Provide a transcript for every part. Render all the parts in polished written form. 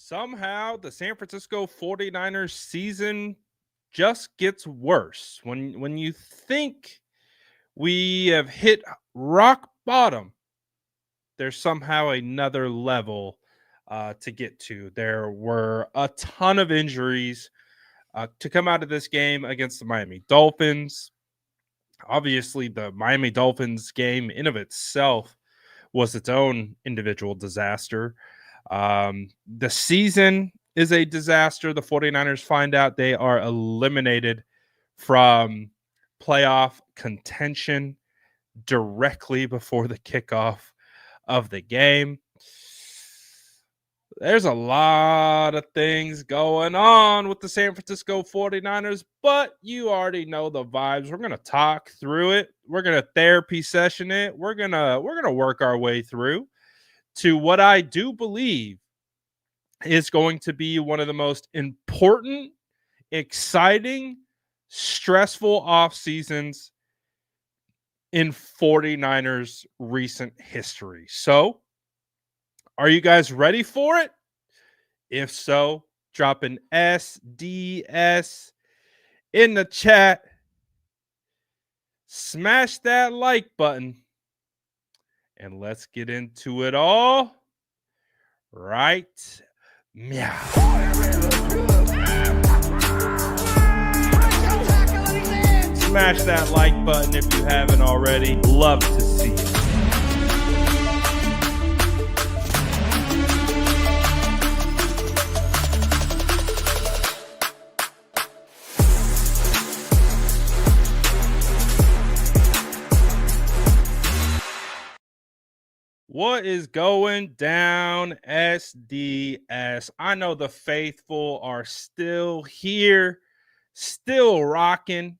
Somehow the San Francisco 49ers season just gets worse. When you think we have hit rock bottom, there's somehow another level to get to. There were a ton of injuries to come out of this game against the Miami Dolphins. Obviously, the Miami Dolphins game in of itself was its own individual disaster. The season is a disaster. The 49ers find out they are eliminated from playoff contention directly before the kickoff of the game. There's a lot of things going on with the San Francisco 49ers, but you already know the vibes. We're going to talk through it. We're going to therapy session it. We're going to work our way through to what I do believe is going to be one of the most important, exciting, stressful off seasons in 49ers recent history. So, are you guys ready for it? If so, drop an SDS in the chat. Smash that like button. And let's get into it all right meow. Smash that like button if you haven't already. Love to see it. What is going down, SDS? I know the faithful are still here, still rocking.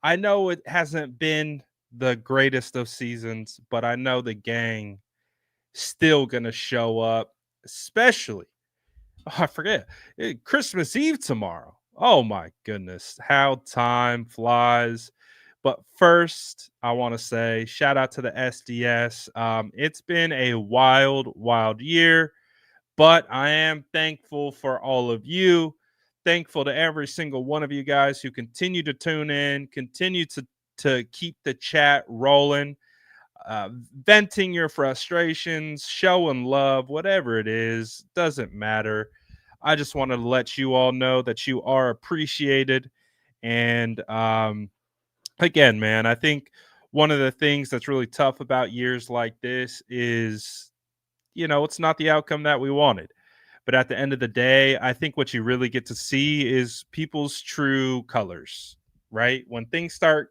I know it hasn't been the greatest of seasons, but I know the gang still going to show up, especially, I forget, Christmas Eve tomorrow. Oh my goodness, how time flies. But first, I want to say shout out to the SDS. It's been a wild year, but I am thankful for all of you. Thankful to every single one of you guys who continue to tune in, continue to keep the chat rolling, venting your frustrations, showing love, whatever it is, doesn't matter. I just wanted to let you all know that you are appreciated. And again, man, I think one of the things that's really tough about years like this is, it's not the outcome that we wanted. But at the end of the day, I think what you really get to see is people's true colors, right? When things start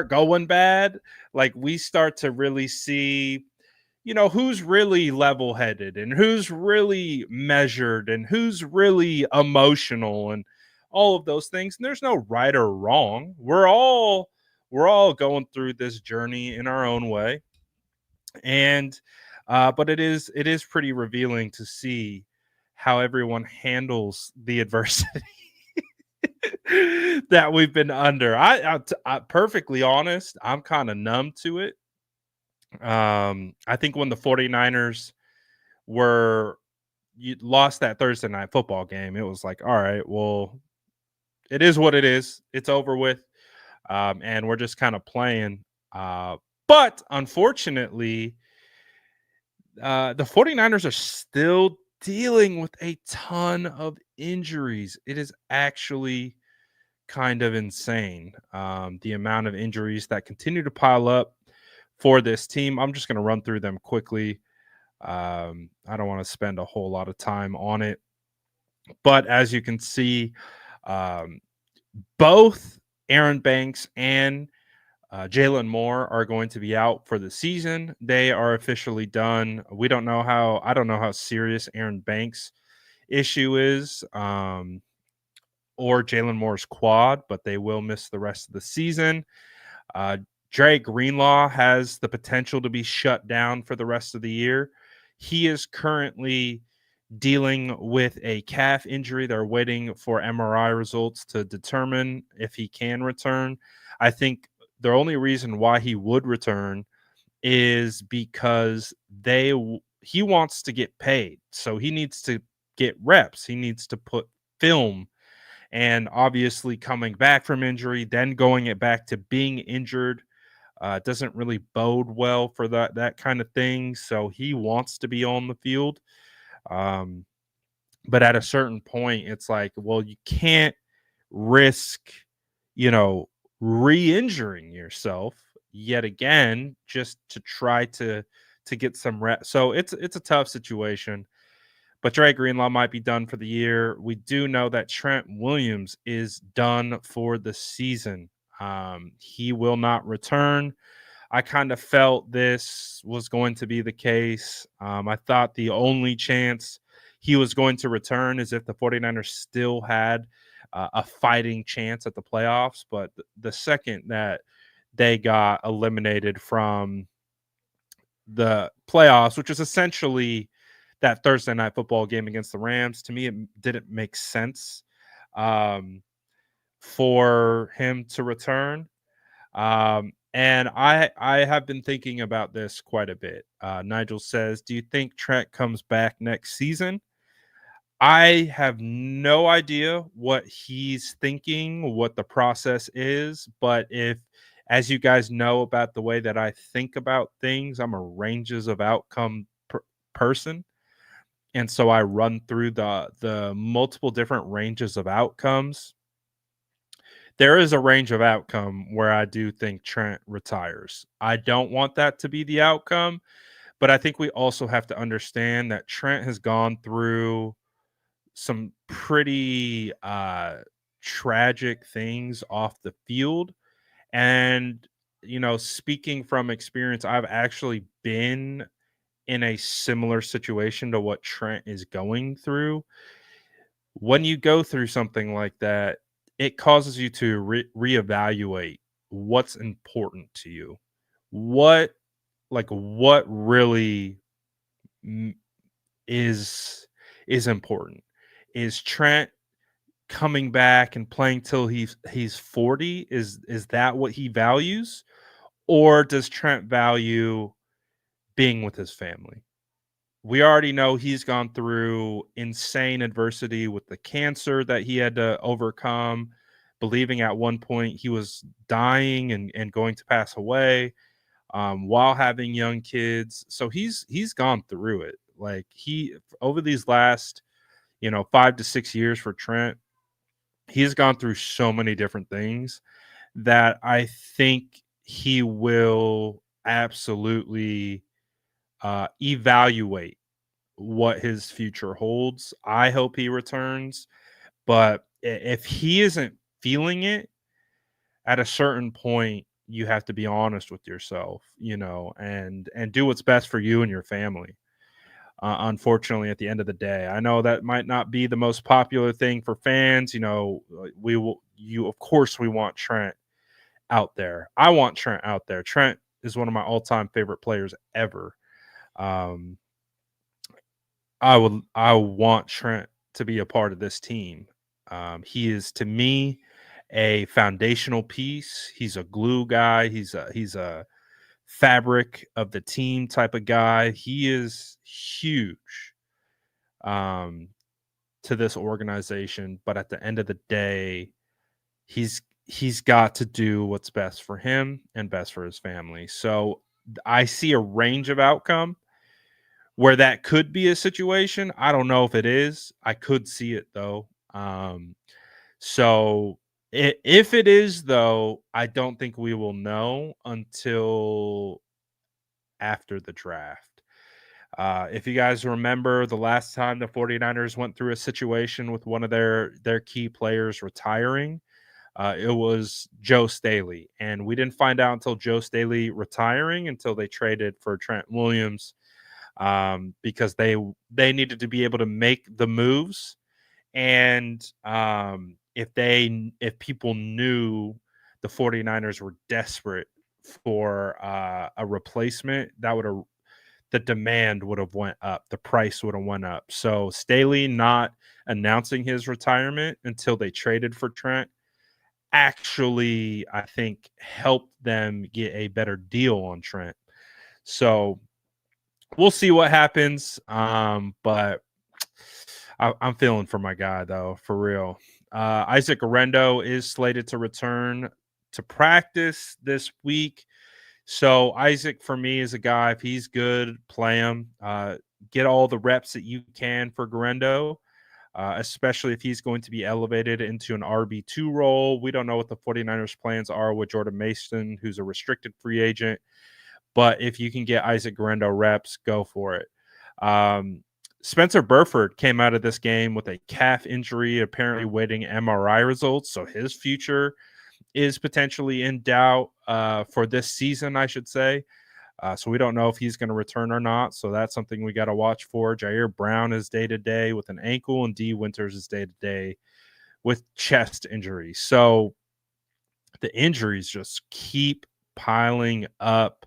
going bad, like we start to really see, who's really level-headed and who's really measured and who's really emotional and all of those things. And there's no right or wrong. We're all going through this journey in our own way. And but it is pretty revealing to see how everyone handles the adversity that we've been under. I perfectly honest, I'm kind of numb to it. I think when the 49ers you lost that Thursday night football game, it was like, all right, well, it is what it is. It's over with. And we're just kind of playing. But unfortunately, the 49ers are still dealing with a ton of injuries. It is actually kind of insane. The amount of injuries that continue to pile up for this team. I'm just going to run through them quickly. I don't want to spend a whole lot of time on it. But as you can see, both Aaron Banks and Jalen Moore are going to be out for the season. They are officially done. I don't know how serious Aaron Banks' issue is, or Jalen Moore's quad, but they will miss the rest of the season. Dre Greenlaw has the potential to be shut down for the rest of the year. He is currently dealing with a calf injury. They're waiting for MRI results to determine if he can return. I think the only reason why he would return is because he wants to get paid. So he needs to get reps. He needs to put film. And obviously, coming back from injury, then going it back to being injured, doesn't really bode well for that kind of thing. So he wants to be on the field. Um, but at a certain point, it's like, well, you can't risk, you know, re-injuring yourself yet again just to try to get some rest. So it's a tough situation. But Dre Greenlaw might be done for the year. We do know that Trent Williams is done for the season. He will not return. I kind of felt this was going to be the case. I thought the only chance he was going to return is if the 49ers still had a fighting chance at the playoffs. But the second that they got eliminated from the playoffs, which was essentially that Thursday night football game against the Rams, to me, it didn't make sense um, for him to return. And I have been thinking about this quite a bit. Nigel says, "Do you think Trent comes back next season?" I have no idea what he's thinking, what the process is, but if, as you guys know about the way that I think about things, I'm a ranges of outcome person, and so I run through the multiple different ranges of outcomes. There is a range of outcome where I do think Trent retires. I don't want that to be the outcome, but I think we also have to understand that Trent has gone through some pretty tragic things off the field. And, speaking from experience, I've actually been in a similar situation to what Trent is going through. When you go through something like that, it causes you to reevaluate what's important to you. What what really m- is important? Is Trent coming back and playing till he's 40? Is that what he values? Or does Trent value being with his family? We already know he's gone through insane adversity with the cancer that he had to overcome, believing at one point he was dying and going to pass away, while having young kids. So he's gone through it. Like, he over these last 5 to 6 years for Trent, he's gone through so many different things that I think he will absolutely evaluate what his future holds. I hope he returns, but if he isn't feeling it at a certain point, you have to be honest with yourself, and do what's best for you and your family. Unfortunately, at the end of the day, I know that might not be the most popular thing for fans. Of course, we want Trent out there. I want Trent out there. Trent is one of my all-time favorite players ever. Um, I want Trent to be a part of this team. He is, to me, a foundational piece. He's a glue guy. He's a fabric of the team type of guy. He is huge um, to this organization, but at the end of the day, he's got to do what's best for him and best for his family. So I see a range of outcome where that could be a situation. I don't know if it is. I could see it though. So if it is though, I don't think we will know until after the draft. If you guys remember the last time the 49ers went through a situation with one of their key players retiring, it was Joe Staley. And we didn't find out until Joe Staley retiring until they traded for Trent Williams, because they needed to be able to make the moves. And if people knew the 49ers were desperate for a replacement, the demand would have went up, the price would have went up. So Staley not announcing his retirement until they traded for Trent actually, I think, helped them get a better deal on Trent. So we'll see what happens. But I'm feeling for my guy though, for real. Isaac Arendo is slated to return to practice this week. So Isaac for me is a guy. If he's good, play him. Get all the reps that you can for Garendo, especially if he's going to be elevated into an RB2 role. We don't know what the 49ers plans are with Jordan Mason, who's a restricted free agent. But if you can get Isaac Garendo reps, go for it. Spencer Burford came out of this game with a calf injury, apparently waiting MRI results. So his future is potentially in doubt for this season, I should say. So we don't know if he's going to return or not. So that's something we got to watch for. Jair Brown is day-to-day with an ankle, and D. Winters is day-to-day with chest injuries. So the injuries just keep piling up.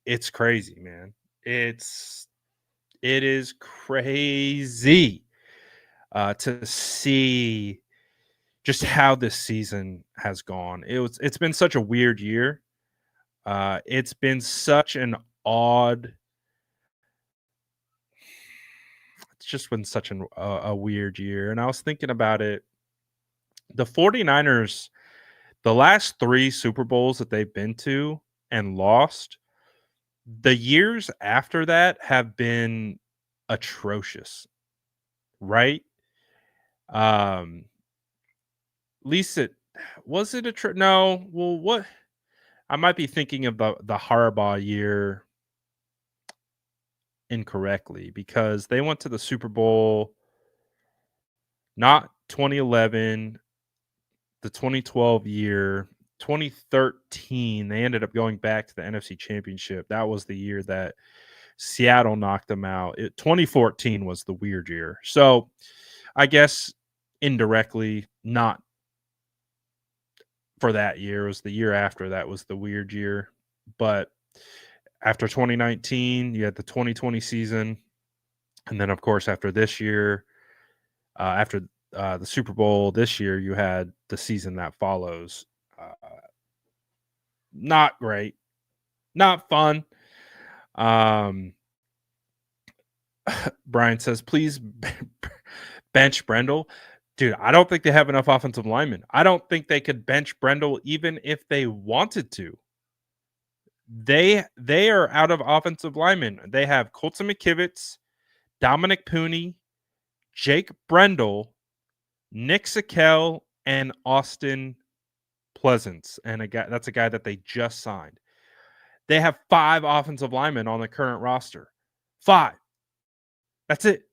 It's crazy, man. It is crazy to see just how this season has gone. It's been such a weird year. It's been such an odd. It's just been such a weird year. And I was thinking about it. The 49ers, the last 3 Super Bowls that they've been to and lost, the years after that have been atrocious, right? Um, at least it was it no. Well, what I might be thinking of the Harbaugh year incorrectly because they went to the Super Bowl not 2011, the 2012 year, 2013. They ended up going back to the NFC Championship. That was the year that Seattle knocked them out. 2014 was the weird year. So I guess indirectly, not for that year. It was the year after that was the weird year. But after 2019, you had the 2020 season. And then, of course, after this year, after the Super Bowl this year, you had the season that follows. Not great. Not fun. Brian says, please bench Brendel. Dude, I don't think they have enough offensive linemen. I don't think they could bench Brendel even if they wanted to. They are out of offensive linemen. They have Colton McKivitz, Dominic Pooney, Jake Brendel, Nick Sakel, and Austin Pleasance. And that's a guy that they just signed. They have 5 offensive linemen on the current roster. 5. That's it.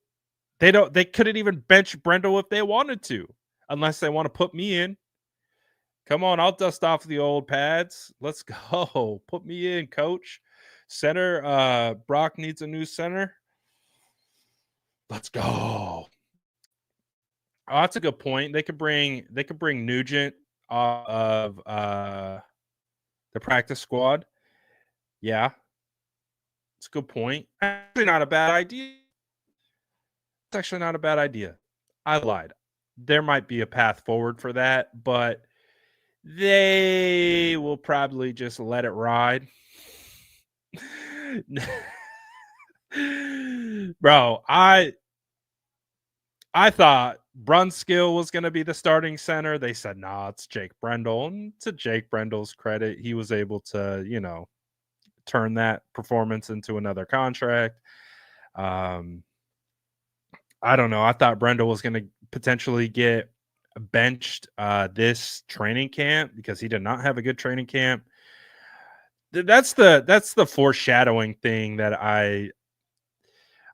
They couldn't even bench Brendel if they wanted to, unless they want to put me in. Come on, I'll dust off the old pads. Let's go. Put me in, coach. Center, Brock needs a new center. Let's go. Oh, that's a good point. They could bring Nugent off of the practice squad. Yeah. It's a good point. Actually not a bad idea. It's actually not a bad idea. I lied. There might be a path forward for that, but they will probably just let it ride. Bro, I thought Brunskill was going to be the starting center. They said, nah, it's Jake Brendel. And to Jake Brendel's credit, he was able to, turn that performance into another contract. I don't know. I thought Brendel was going to potentially get benched this training camp because he did not have a good training camp. That's the foreshadowing thing that I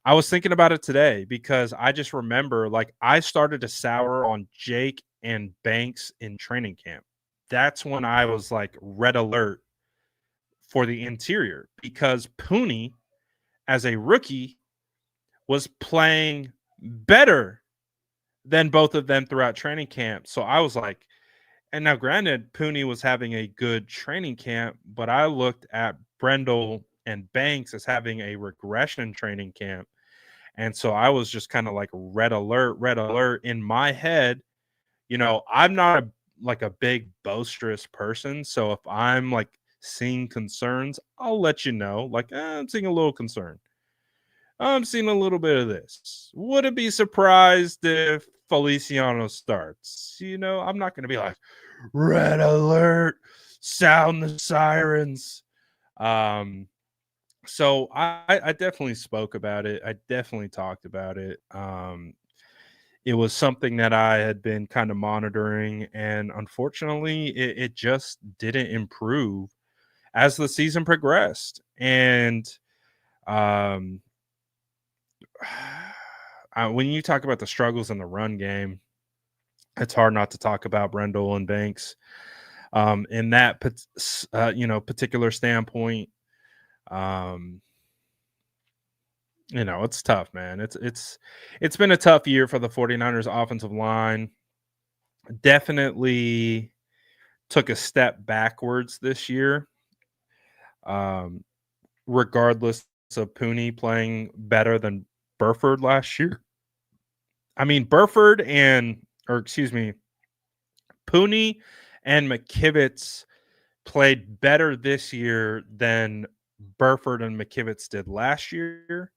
was thinking about it today because I just remember I started to sour on Jake and Banks in training camp. That's when I was red alert for the interior because Pooney as a rookie was playing better than both of them throughout training camp. So I was like, and now granted, Pooney was having a good training camp, but I looked at Brendel and Banks as having a regression training camp. And so I was just kind of red alert in my head. I'm not a big boisterous person. So if I'm seeing concerns, I'll let you know, I'm seeing a little concern. I'm seeing a little bit of this. Wouldn't be surprised if Feliciano starts. I'm not going to be like, red alert, sound the sirens. Um, so I definitely spoke about it. I definitely talked about it. It was something that I had been kind of monitoring, and unfortunately, it just didn't improve as the season progressed. And um, when you talk about the struggles in the run game, it's hard not to talk about Brendel and Banks. In that particular standpoint, um, it's tough, man. It's been a tough year for the 49ers offensive line. Definitely took a step backwards this year. Um, Regardless of Pooney playing better than Burford last year. I mean, Pooney and McKivitz played better this year than Burford and McKivitz did last year,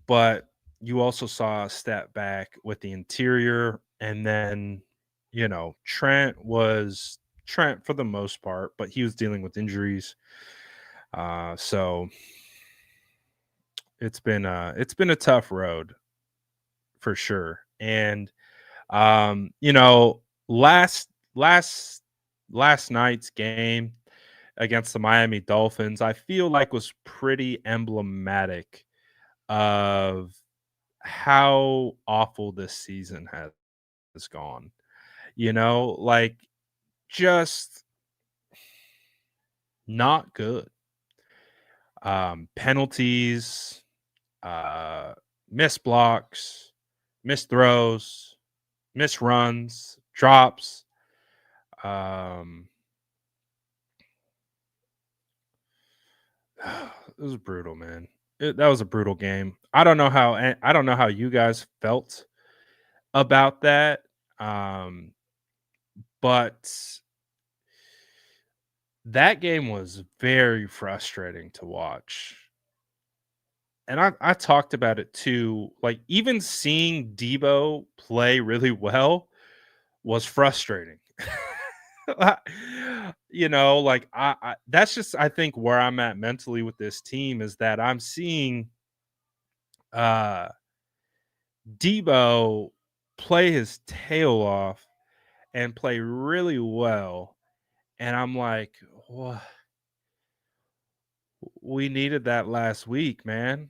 but you also saw a step back with the interior. And then, Trent for the most part, but he was dealing with injuries. So it's been a tough road for sure. And last last last night's game against the Miami Dolphins, I feel like was pretty emblematic of how awful this season has gone. Like just not good. Penalties, uh, missed blocks, missed throws, missed runs, drops. Um, it was brutal, man. That was a brutal game. I don't know how you guys felt about that. Um, but that game was very frustrating to watch. And I talked about it too. Like even seeing Debo play really well was frustrating. I- like that's just I think where I'm at mentally with this team is that I'm seeing uh Debo play his tail off and play really well. And I'm like, "Wha- we needed that last week, man.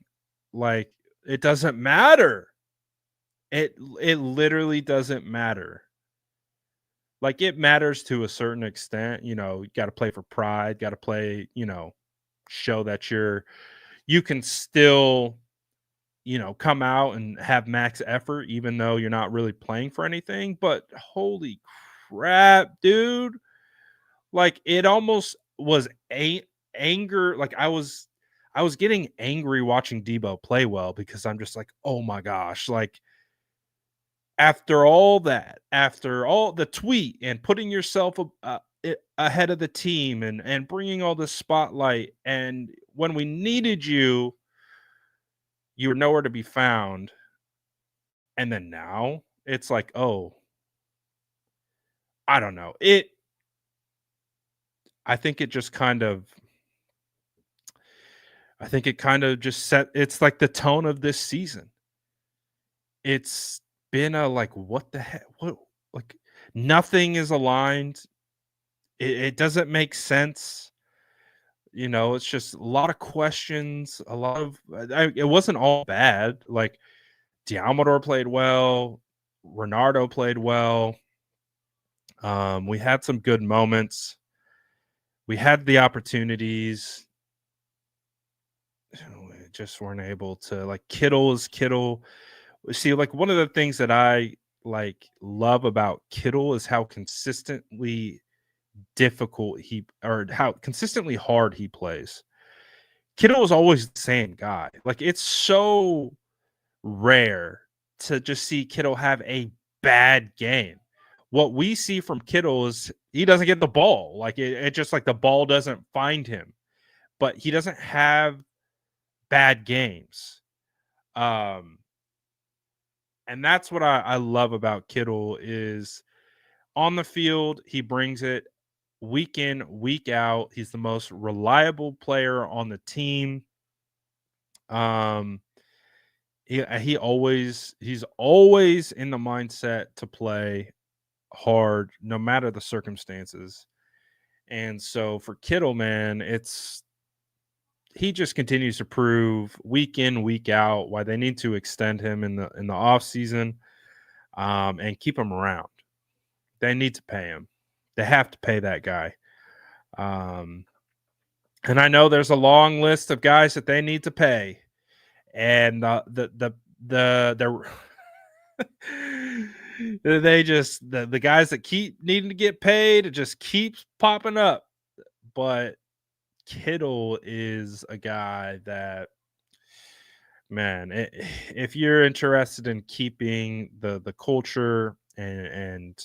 Like, it doesn't matter. It literally doesn't matter. Like, it matters to a certain extent. You got to play for pride, got to play, show that you can still, come out and have max effort, even though you're not really playing for anything. But holy crap, dude. Like it almost was anger. Like I was getting angry watching Debo play well because I'm just like, oh my gosh, like after all that, after all the tweet and putting yourself ahead of the team and bringing all this spotlight, and when we needed you, you were nowhere to be found. And then now it's like, oh, I don't know. I think it just kind of I think it kind of just set it's like the tone of this season. It's been a like, what the heck? What like nothing is aligned. It doesn't make sense. It's just a lot of questions, a lot of it wasn't all bad. Like Diamador played well, Renardo played well. We had some good moments. We had the opportunities. We just weren't able to like Kittle is Kittle. See, like one of the things that I like love about Kittle is how consistently difficult he or how consistently hard he plays. Kittle is always the same guy. Like it's so rare to just see Kittle have a bad game. What we see from Kittle is he doesn't get the ball. Like it just like the ball doesn't find him. But he doesn't have bad games. Um, and that's what I love about Kittle is on the field, he brings it week in, week out. He's the most reliable player on the team. Um, he's always in the mindset to play hard no matter the circumstances. And so for Kittle, man, it's he just continues to prove week in, week out why they need to extend him in the off season, and keep him around. They need to pay him. They have to pay that guy. Um, and I know there's a long list of guys that they need to pay, and the they just the guys that keep needing to get paid, it just keeps popping up. But Kittle is a guy that, man, if you're interested in keeping the culture and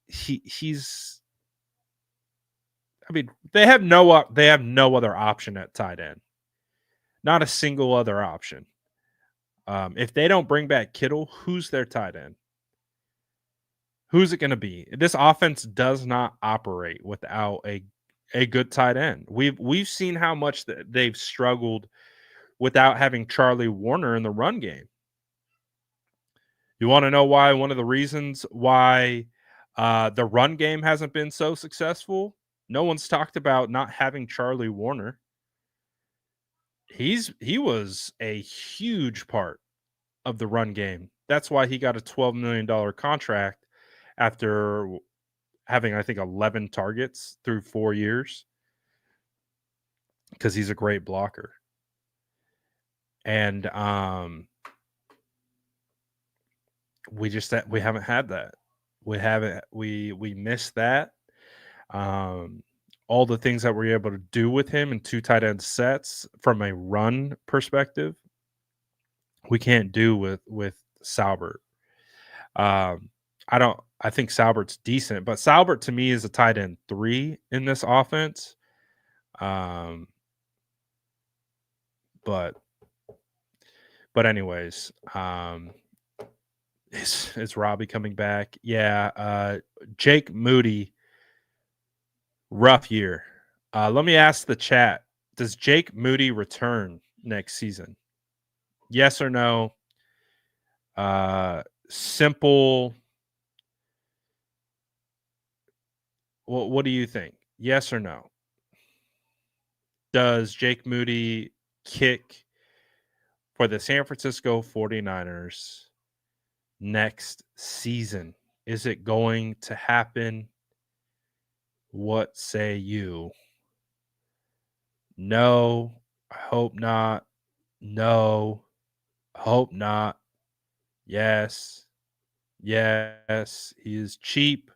he's, I mean, they have no other option at tight end, not a single other option. If they don't bring back Kittle, who's their tight end? Who's it going to be? This offense does not operate without a good tight end. We've seen how much they've struggled without having Charlie Warner in the run game. You want to know why? One of the reasons why the run game hasn't been so successful. No one's talked about not having Charlie Warner. He was a huge part of the run game. That's why he got a $12 million contract after having, I think, 11 targets through 4 years, because he's a great blocker. And we haven't had that. We missed that. All the things that we're able to do with him in two tight end sets from a run perspective, we can't do with Salbert. I think Salbert's decent, but Salbert to me is a tight end 3 in this offense. Um, but anyways, is Robbie coming back? Yeah. Jake Moody, rough year. Let me ask the chat: does Jake Moody return next season? Yes or no? Simple. What do you think? Yes or no? Does Jake Moody kick for the San Francisco 49ers next season? Is it going to happen? What say you? No, I hope not. No, I hope not. Yes, yes, he is cheap.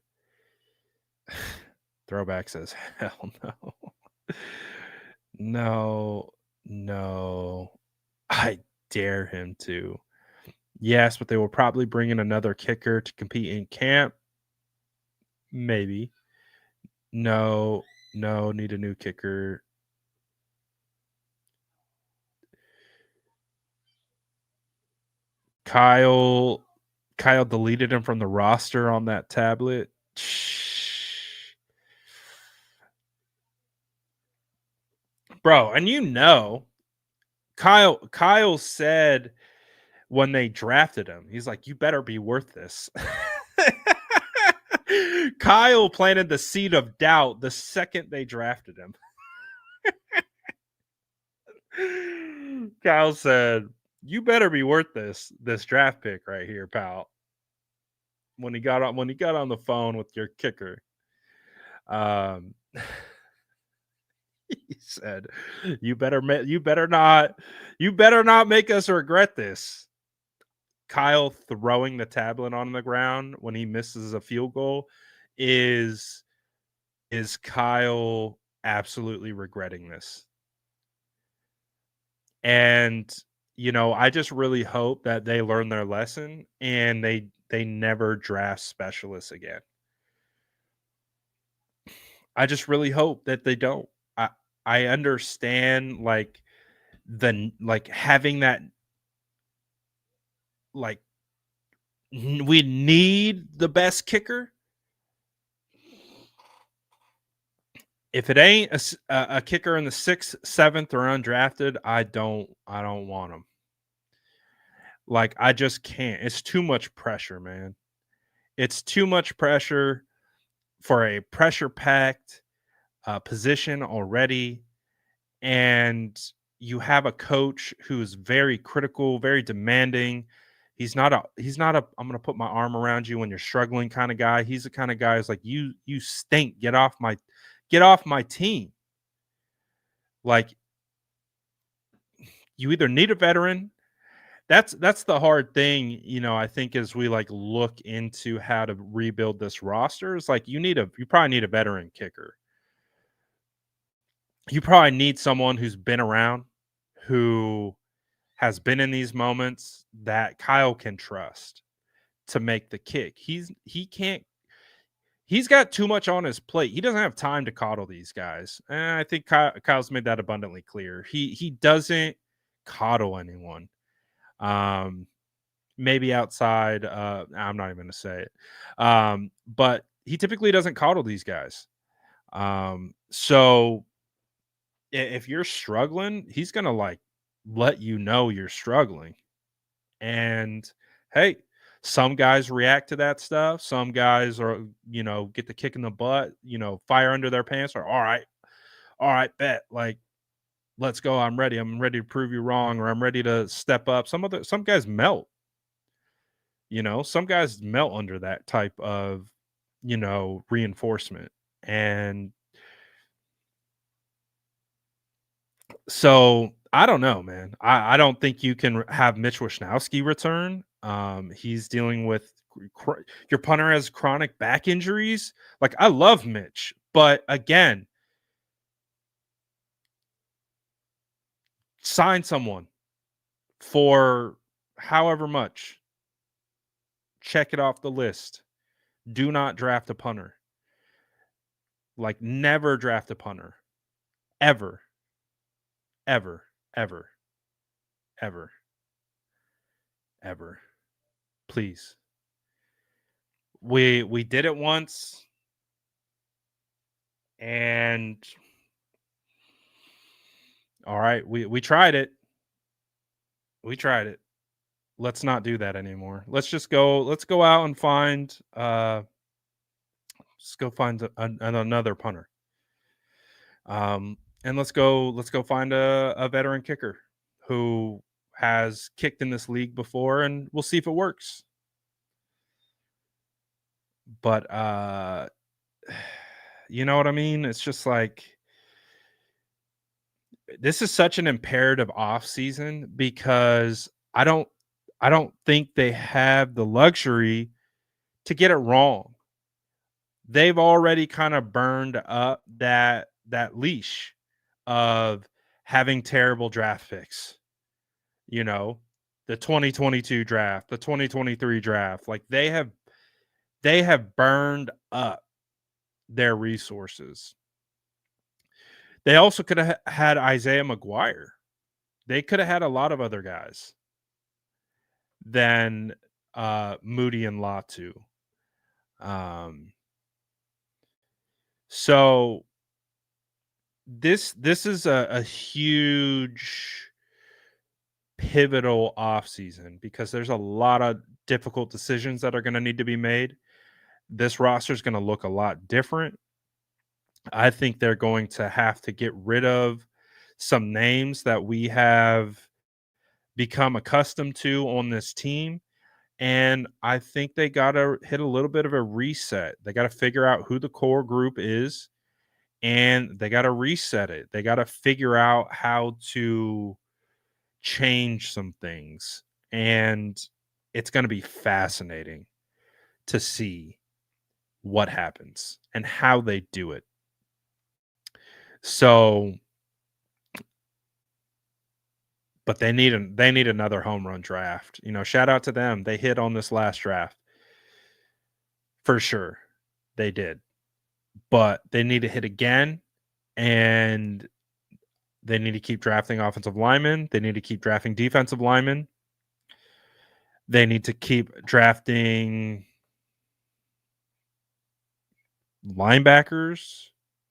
Throwback says, hell no. No, no. I dare him to. Yes, but they will probably bring in another kicker to compete in camp. Maybe. No, no, need a new kicker. Kyle deleted him from the roster on that tablet. Bro, and Kyle said when they drafted him, he's like, you better be worth this. Kyle planted the seed of doubt the second they drafted him. Kyle said, you better be worth this draft pick right here, pal. When he got on the phone with your kicker. He said, you better not make us regret this. Kyle throwing the tablet on the ground when he misses a field goal is Kyle absolutely regretting this. And I just really hope that they learn their lesson and they never draft specialists again. I just really hope that they don't. I understand like having that like we need the best kicker. If it ain't a kicker in the 6th, 7th, or undrafted, I don't want him. Like, I just can't. It's too much pressure, man. It's too much pressure for a pressure-packed, position already, and you have a coach who's very critical, very demanding. He's not a "I'm gonna put my arm around you when you're struggling" kinda guy. He's the kinda guy who's like, "You stink. Get off my team." Like, you either need a veteran. That's the hard thing, I think, as we, like, look into how to rebuild this roster. Is like, you probably need a veteran kicker. You probably need someone who's been around, who has been in these moments, that Kyle can trust to make the kick. He's got too much on his plate. He doesn't have time to coddle these guys. And I think Kyle's made that abundantly clear. He doesn't coddle anyone. Um, maybe outside. I'm not even going to say it. But he typically doesn't coddle these guys. So if you're struggling, he's going to like let you know you're struggling. And hey, some guys react to that stuff. Some guys are, get the kick in the butt, fire under their pants, or all right, bet. Like, let's go. I'm ready. I'm ready to prove you wrong, or I'm ready to step up. Some guys melt. Some guys melt under that type of, reinforcement. And so I don't know, man. I don't think you can have Mitch Wishnowsky return. He's dealing with your punter has chronic back injuries. Like, I love Mitch, but again, sign someone for however much. Check it off the list. Do not draft a punter. Like, never draft a punter. Ever. Ever. Ever. Ever. Ever. Please. We did it once, and all right, we tried it. We tried it. Let's not do that anymore. Let's go out and find let's go find another punter. And let's go find a veteran kicker who has kicked in this league before, and we'll see if it works. But you know what I mean? It's just like, this is such an imperative off season, because I don't think they have the luxury to get it wrong. They've already kind of burned up that leash of having terrible draft picks. You know, the 2022 draft, the 2023 draft, like they have burned up their resources. They also could have had Isaiah McGuire. They could have had a lot of other guys than Moody and Latu. Um, so this is a huge pivotal offseason, because there's a lot of difficult decisions that are going to need to be made. This roster is going to look a lot different. I think they're going to have to get rid of some names that we have become accustomed to on this team. And I think they got to hit a little bit of a reset. They got to figure out who the core group is, and they got to reset it. They got to figure out how to change some things. And it's going to be fascinating to see what happens and how they do it. So, but they need another home run draft. Shout out to them. They hit on this last draft. For sure. They did. But they need to hit again, and they need to keep drafting offensive linemen. They need to keep drafting defensive linemen. They need to keep drafting linebackers.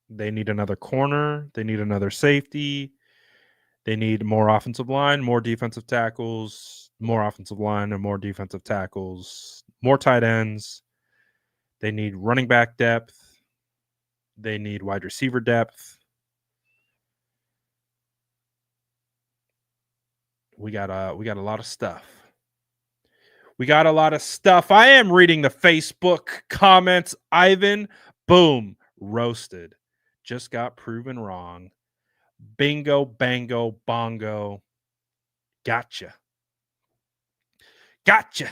They need another corner. They need another safety. They need more offensive line, more defensive tackles, more offensive line, and more defensive tackles, more tight ends. They need running back depth. They need wide receiver depth. We got a lot of stuff. We got a lot of stuff. I am reading the Facebook comments. Ivan, boom, roasted. Just got proven wrong. Bingo, bango, bongo. Gotcha. Gotcha.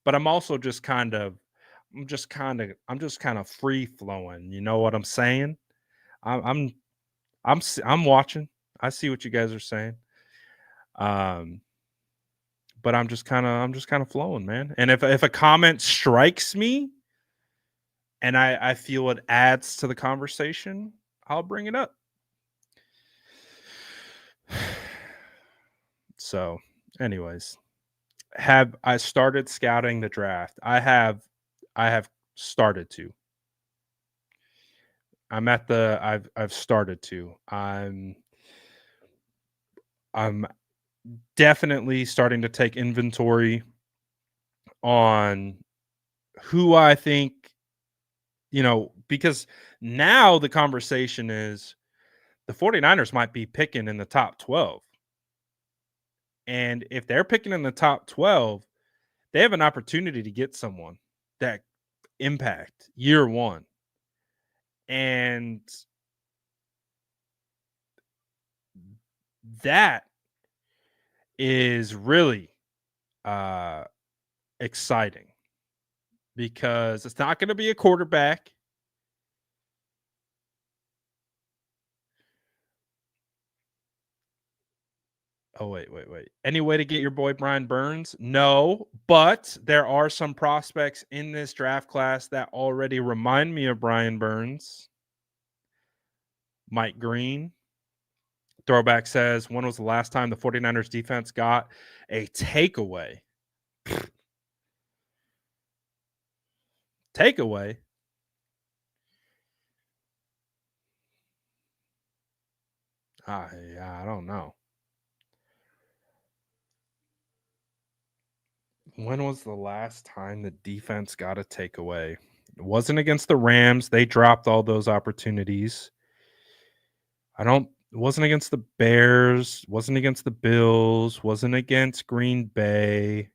But I'm also just kind of free flowing. You know what I'm saying? I'm I'm I'm watching. I see what you guys are saying. Um but I'm just kind of flowing, man. And if a comment strikes me and I feel it adds to the conversation, I'll bring it up. So, anyways, have I started scouting the draft? I have started to. I've started to. I'm definitely starting to take inventory on who I think, because now the conversation is the 49ers might be picking in the top 12. And if they're picking in the top 12, they have an opportunity to get someone that impact year one. And that is really uh exciting because it's not going to be a quarterback. Oh, wait. Any way to get your boy Brian Burns? No, but there are some prospects in this draft class that already remind me of Brian Burns. Mike Green. Throwback says, when was the last time the 49ers defense got a takeaway? Takeaway? I don't know. When was the last time the defense got a takeaway? It wasn't against the Rams. They dropped all those opportunities. It wasn't against the Bears, wasn't against the Bills, wasn't against Green Bay.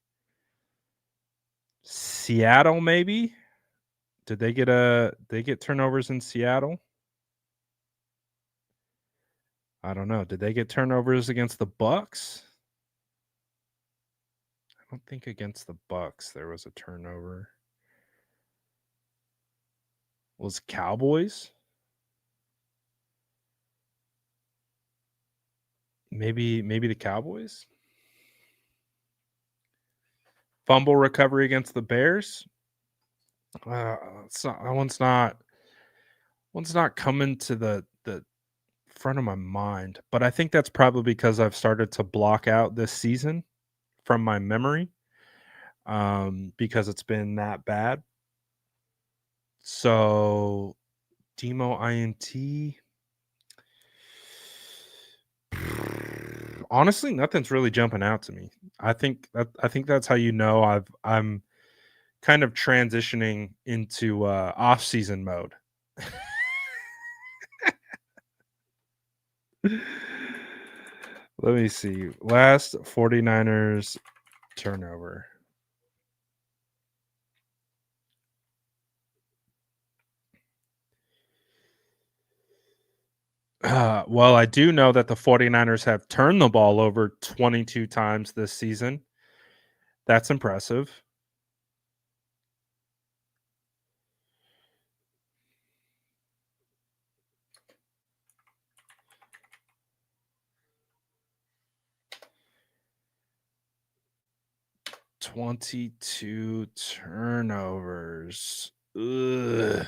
Seattle, maybe? Did they get turnovers in Seattle? I don't know. Did they get turnovers against the Bucks? I don't think against the Bucks there was a turnover. Was Cowboys? Maybe the Cowboys? Fumble recovery against the Bears? It's not, that one's not coming to the front of my mind, but I think that's probably because I've started to block out this season from my memory, because it's been that bad. So Demo INT. Honestly, nothing's really jumping out to me. I think that's how I'm kind of transitioning into off-season mode. Let me see. Last 49ers turnover. Well, I do know that the 49ers have turned the ball over 22 times this season. That's impressive. $22 turnovers. Ugh.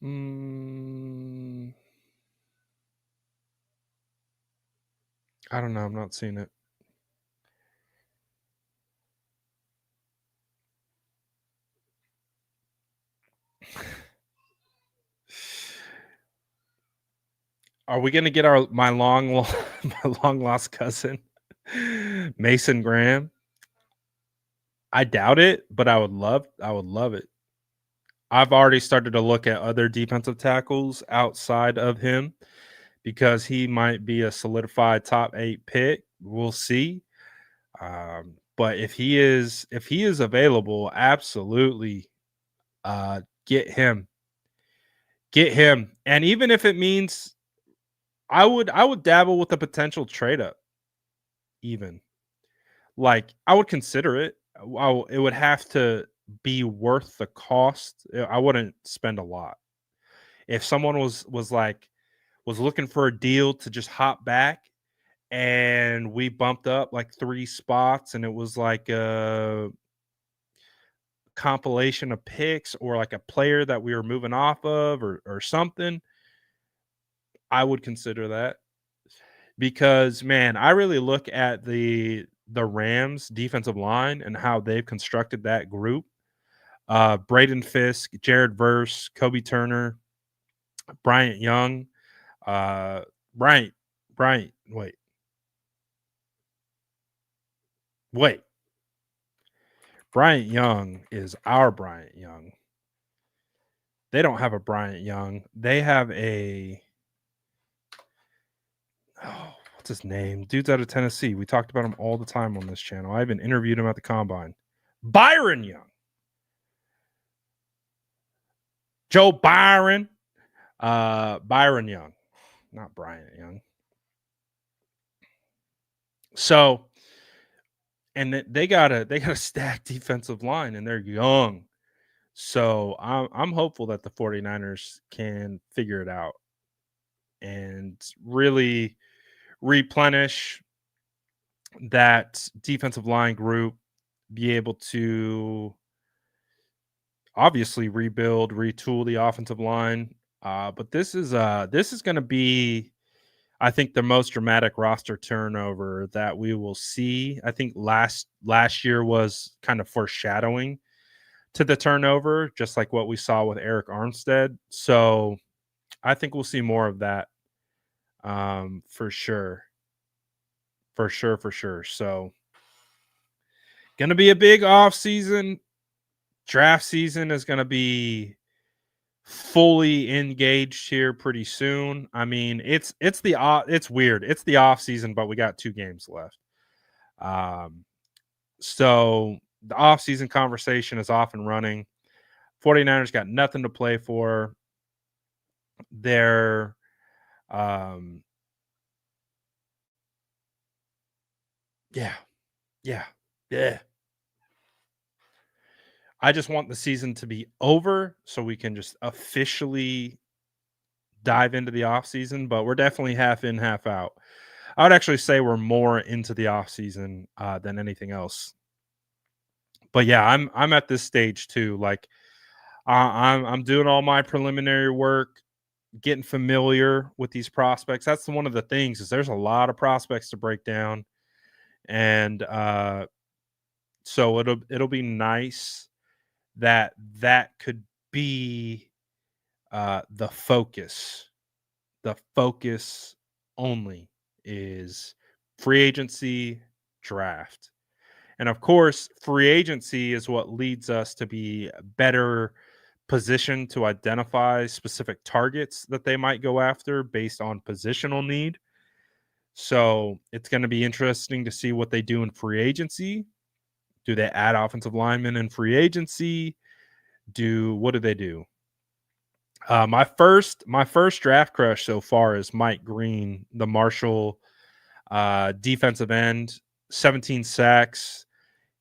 Mm, I don't know. I'm not seeing it. Are we gonna get our my long lost cousin, Mason Graham? I doubt it, but I would love it. I've already started to look at other defensive tackles outside of him because he might be a solidified top 8 pick. We'll see. But if he is available, absolutely uh get him. Get him. And even if it means I would dabble with a potential trade up even. Like, I would consider it. It would have to be worth the cost. I wouldn't spend a lot. If someone was looking for a deal to just hop back and we bumped up like 3 spots and it was like a compilation of picks or like a player that we were moving off of or something, I would consider that. Because man, I really look at the Rams defensive line and how they've constructed that group. Braden Fisk, Jared Verse, Kobe Turner, Bryant Young, uh, Bryant, Bryant. Wait. Bryant Young is our Bryant Young. They don't have a Bryant Young. They have a what's his name? Dude's out of Tennessee. We talked about him all the time on this channel. I even interviewed him at the combine. Byron Young. Joe Byron. Byron Young, not Bryant Young. So, and they got a stacked defensive line and they're young. So I'm hopeful that the 49ers can figure it out and really replenish that defensive line group, be able to obviously rebuild, retool the offensive line. But this is going to be, I think, the most dramatic roster turnover that we will see. I think last year was kind of foreshadowing to the turnover, just like what we saw with Eric Armstead. So I think we'll see more of that, for sure, for sure. So going to be a big off season. Draft season is going to be fully engaged here pretty soon. I mean, it's weird. It's the off season, but we got 2 games left. So the off season conversation is off and running. 49ers got nothing to play for. They're yeah, yeah, yeah. I just want the season to be over so we can just officially dive into the off season, but we're definitely half in, half out. I would actually say we're more into the off season than anything else. But yeah, I'm at this stage too. Like I'm doing all my preliminary work, getting familiar with these prospects. That's one of the things is there's a lot of prospects to break down, and so it'll be nice that that could be the focus. The focus only is free agency, draft. And of course, free agency is what leads us to be better positioned to identify specific targets that they might go after based on positional need. So it's going to be interesting to see what they do in free agency. Do they add offensive linemen in free agency? What do they do? My first draft crush so far is Mike Green, the Marshall defensive end, 17 sacks.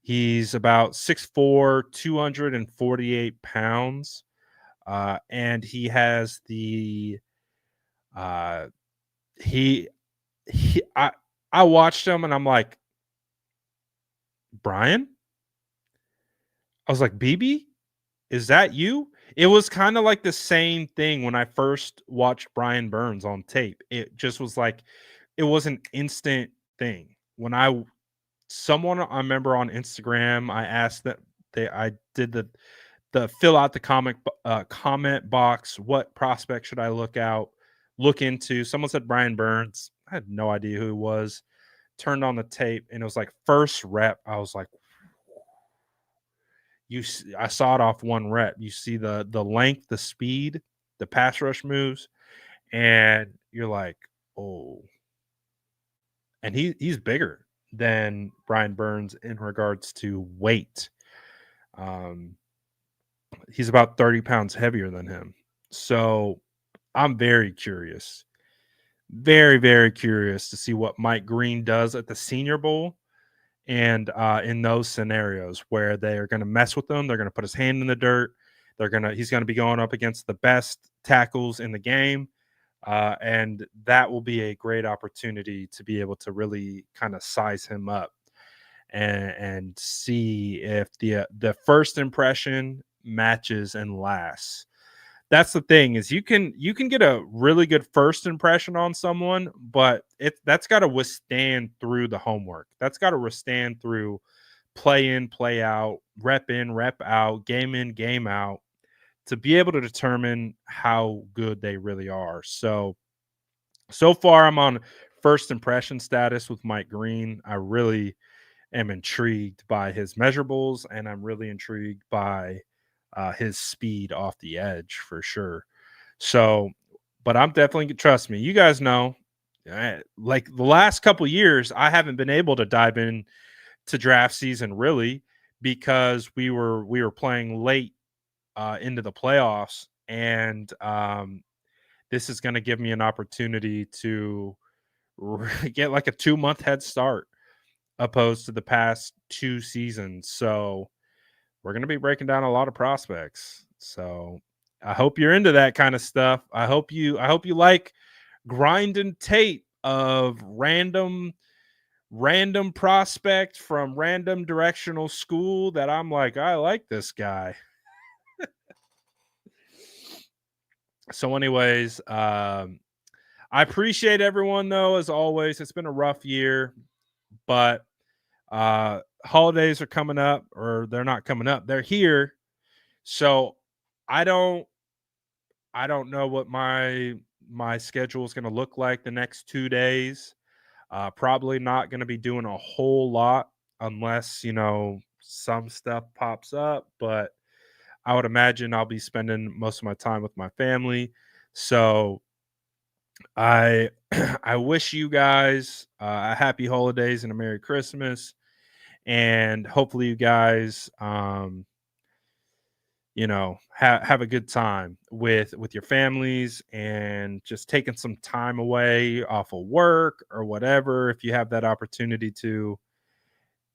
He's about 6'4", 248 pounds. And he has the uh he I watched him and I'm like, Brian? I was like, BB, is that you? It was kind of like the same thing when I first watched Brian Burns on tape. It just was like it was an instant thing. When someone I remember on Instagram, I asked that I did the fill out the comment box. What prospect should I look into? Someone said Brian Burns. I had no idea who it was. Turned on the tape and it was like first rep. I was like, I saw it off one rep. You see the length, the speed, the pass rush moves, and you're like, oh. And he's bigger than Brian Burns in regards to weight. He's about 30 pounds heavier than him. So I'm very curious. Very, very curious to see what Mike Green does at the Senior Bowl. And in those scenarios where they are going to mess with him, they're going to put his hand in the dirt. He's going to be going up against the best tackles in the game. And that will be a great opportunity to be able to really kind of size him up and see if the first impression matches and lasts. That's the thing, is you can get a really good first impression on someone, but that's got to withstand through the homework. That's got to withstand through play in, play out, rep in, rep out, game in, game out, to be able to determine how good they really are. So far I'm on first impression status with Mike Green. I really am intrigued by his measurables, and I'm really intrigued by his speed off the edge for sure. So, but I'm definitely, trust me, you guys know, like the last couple years, I haven't been able to dive in to draft season really, because we were playing late into the playoffs, and this is going to give me an opportunity to get like a 2-month head start opposed to the past 2 seasons. So we're going to be breaking down a lot of prospects. So I hope you're into that kind of stuff. I hope you like grinding tape of random prospect from random directional school that I'm like, I like this guy. So anyways, I appreciate everyone though, as always. It's been a rough year, but holidays are coming up, or they're not coming up, they're here. So I don't know what my schedule is going to look like the next 2 days. Probably not going to be doing a whole lot unless, some stuff pops up, but I would imagine I'll be spending most of my time with my family. So I wish you guys a happy holidays and a Merry Christmas, and hopefully you guys have a good time with your families, and just taking some time away off of work or whatever. If you have that opportunity to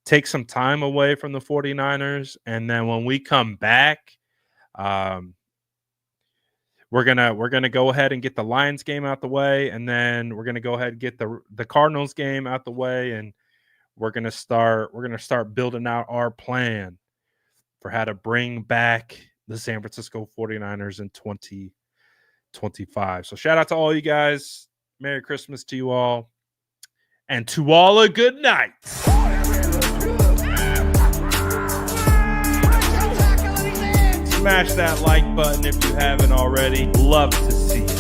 take some time away from the 49ers, and then when we come back, we're gonna go ahead and get the Lions game out the way, and then we're gonna go ahead and get the Cardinals game out the way, and we're gonna start building out our plan for how to bring back the San Francisco 49ers in 2025. So shout out to all you guys. Merry Christmas to you all, and to all a good night. Smash that like button if you haven't already. Love to see you.